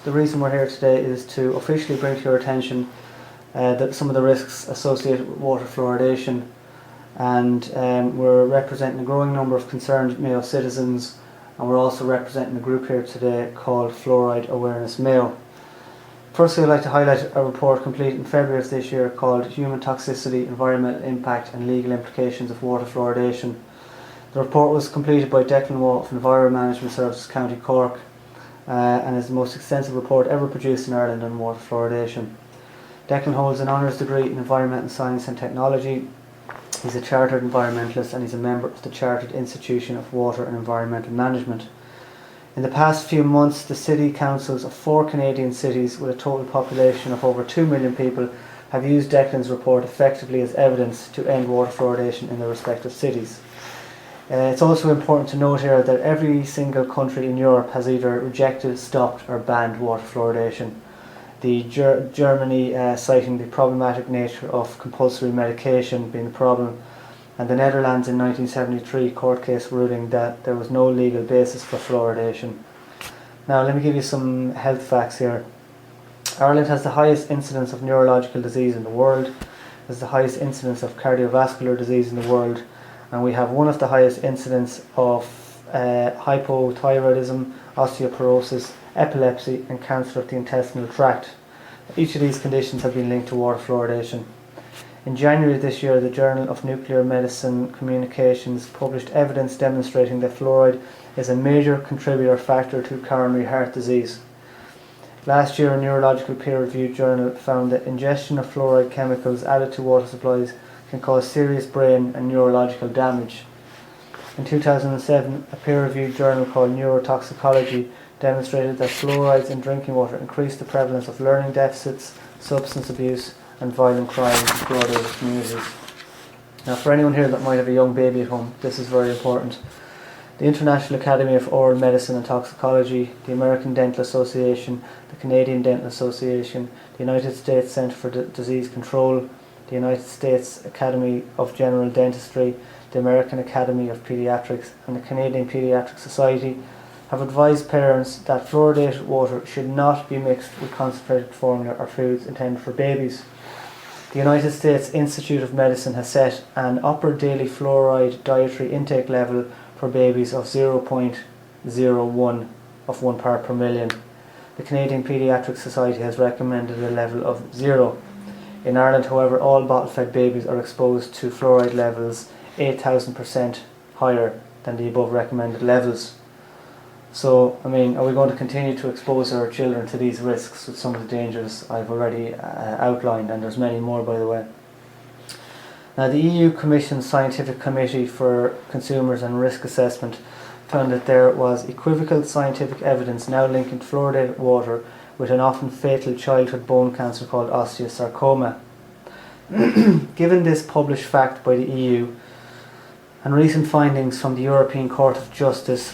The reason we're here today is to officially bring to your attention that some of the risks associated with water fluoridation, and we're representing a growing number of concerned Mayo citizens, and we're also representing a group here today called Fluoride Awareness Mayo. Firstly, I'd like to highlight a report completed in February of this year called Human Toxicity, Environmental Impact and Legal Implications of Water Fluoridation. The report was completed by Declan Waugh of Environment Management Services County Cork and is the most extensive report ever produced in Ireland on water fluoridation. Declan holds an honours degree in Environmental Science and Technology. He's a chartered environmentalist and he's a member of the Chartered Institution of Water and Environmental Management. In the past few months, the city councils of 4 Canadian cities with a total population of over 2 million people have used Declan's report effectively as evidence to end water fluoridation in their respective cities. It's also important to note here that every single country in Europe has either rejected, stopped or banned water fluoridation. Germany citing the problematic nature of compulsory medication being the problem, and the Netherlands in 1973 court case ruling that there was no legal basis for fluoridation. Now let me give you some health facts here. Ireland has the highest incidence of neurological disease in the world, has the highest incidence of cardiovascular disease in the world, and we have one of the highest incidence of hypothyroidism, osteoporosis, epilepsy and cancer of the intestinal tract. Each of these conditions have been linked to water fluoridation. In January this year, the Journal of Nuclear Medicine Communications published evidence demonstrating that fluoride is a major contributor factor to coronary heart disease. Last year, a neurological peer-reviewed journal found that ingestion of fluoride chemicals added to water supplies can cause serious brain and neurological damage. In 2007, a peer-reviewed journal called Neurotoxicology demonstrated that fluorides in drinking water increase the prevalence of learning deficits, substance abuse and violent crime in broader communities. Now, for anyone here that might have a young baby at home, this is very important. The International Academy of Oral Medicine and Toxicology, the American Dental Association, the Canadian Dental Association, the United States Centre for Disease Control, the United States Academy of General Dentistry, the American Academy of Pediatrics and the Canadian Pediatric Society have advised parents that fluoridated water should not be mixed with concentrated formula or foods intended for babies. The United States Institute of Medicine has set an upper daily fluoride dietary intake level for babies of 0.01 of 1 part per million. The Canadian Pediatric Society has recommended a level of 0. In Ireland, however, all bottle-fed babies are exposed to fluoride levels 8,000% higher than the above recommended levels. So, are we going to continue to expose our children to these risks with some of the dangers I've already outlined, and there's many more, by the way. Now, the EU Commission's Scientific Committee for Consumers and Risk Assessment found that there was equivocal scientific evidence now linking fluoridated water with an often fatal childhood bone cancer called osteosarcoma. Given this published fact by the EU and recent findings from the European Court of Justice,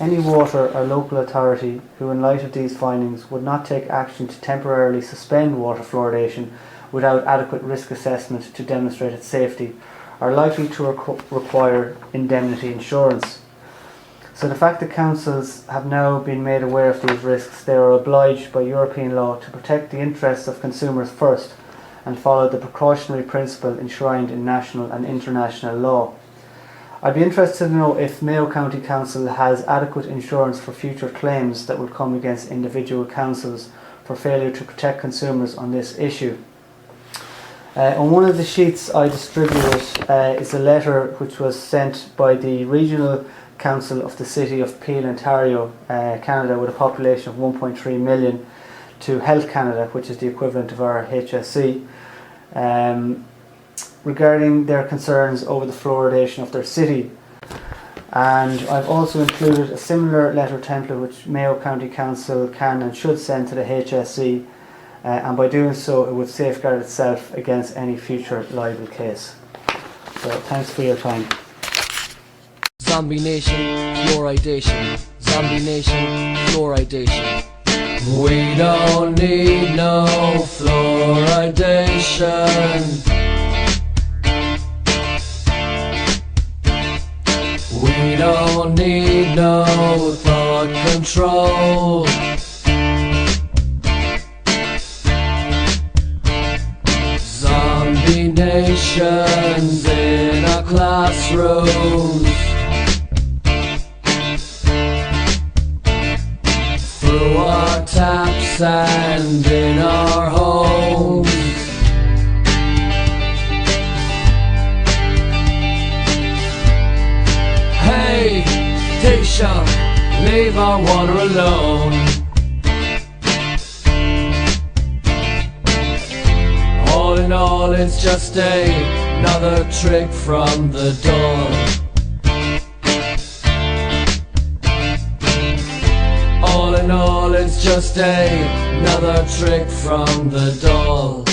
any water or local authority who, in light of these findings, would not take action to temporarily suspend water fluoridation without adequate risk assessment to demonstrate its safety are likely to require indemnity insurance. So the fact that councils have now been made aware of these risks, they are obliged by European law to protect the interests of consumers first and follow the precautionary principle enshrined in national and international law. I'd be interested to know if Mayo County Council has adequate insurance for future claims that would come against individual councils for failure to protect consumers on this issue. On one of the sheets I distributed is a letter which was sent by the Regional Council of the City of Peel, Ontario, Canada, with a population of 1.3 million to Health Canada, which is the equivalent of our HSE, regarding their concerns over the fluoridation of their city. And I've also included a similar letter template which Mayo County Council can and should send to the HSE, and by doing so it would safeguard itself against any future liable case. So thanks for your time. Zombie Nation, fluoridation. Zombie Nation, fluoridation. We don't need no fluoridation. We don't need no thought control. conversations in our classrooms, through our taps and in our homes. Hey, Tisha, leave our water alone. All in all, it's just another trick from the door. All in all, it's just another trick from the doll.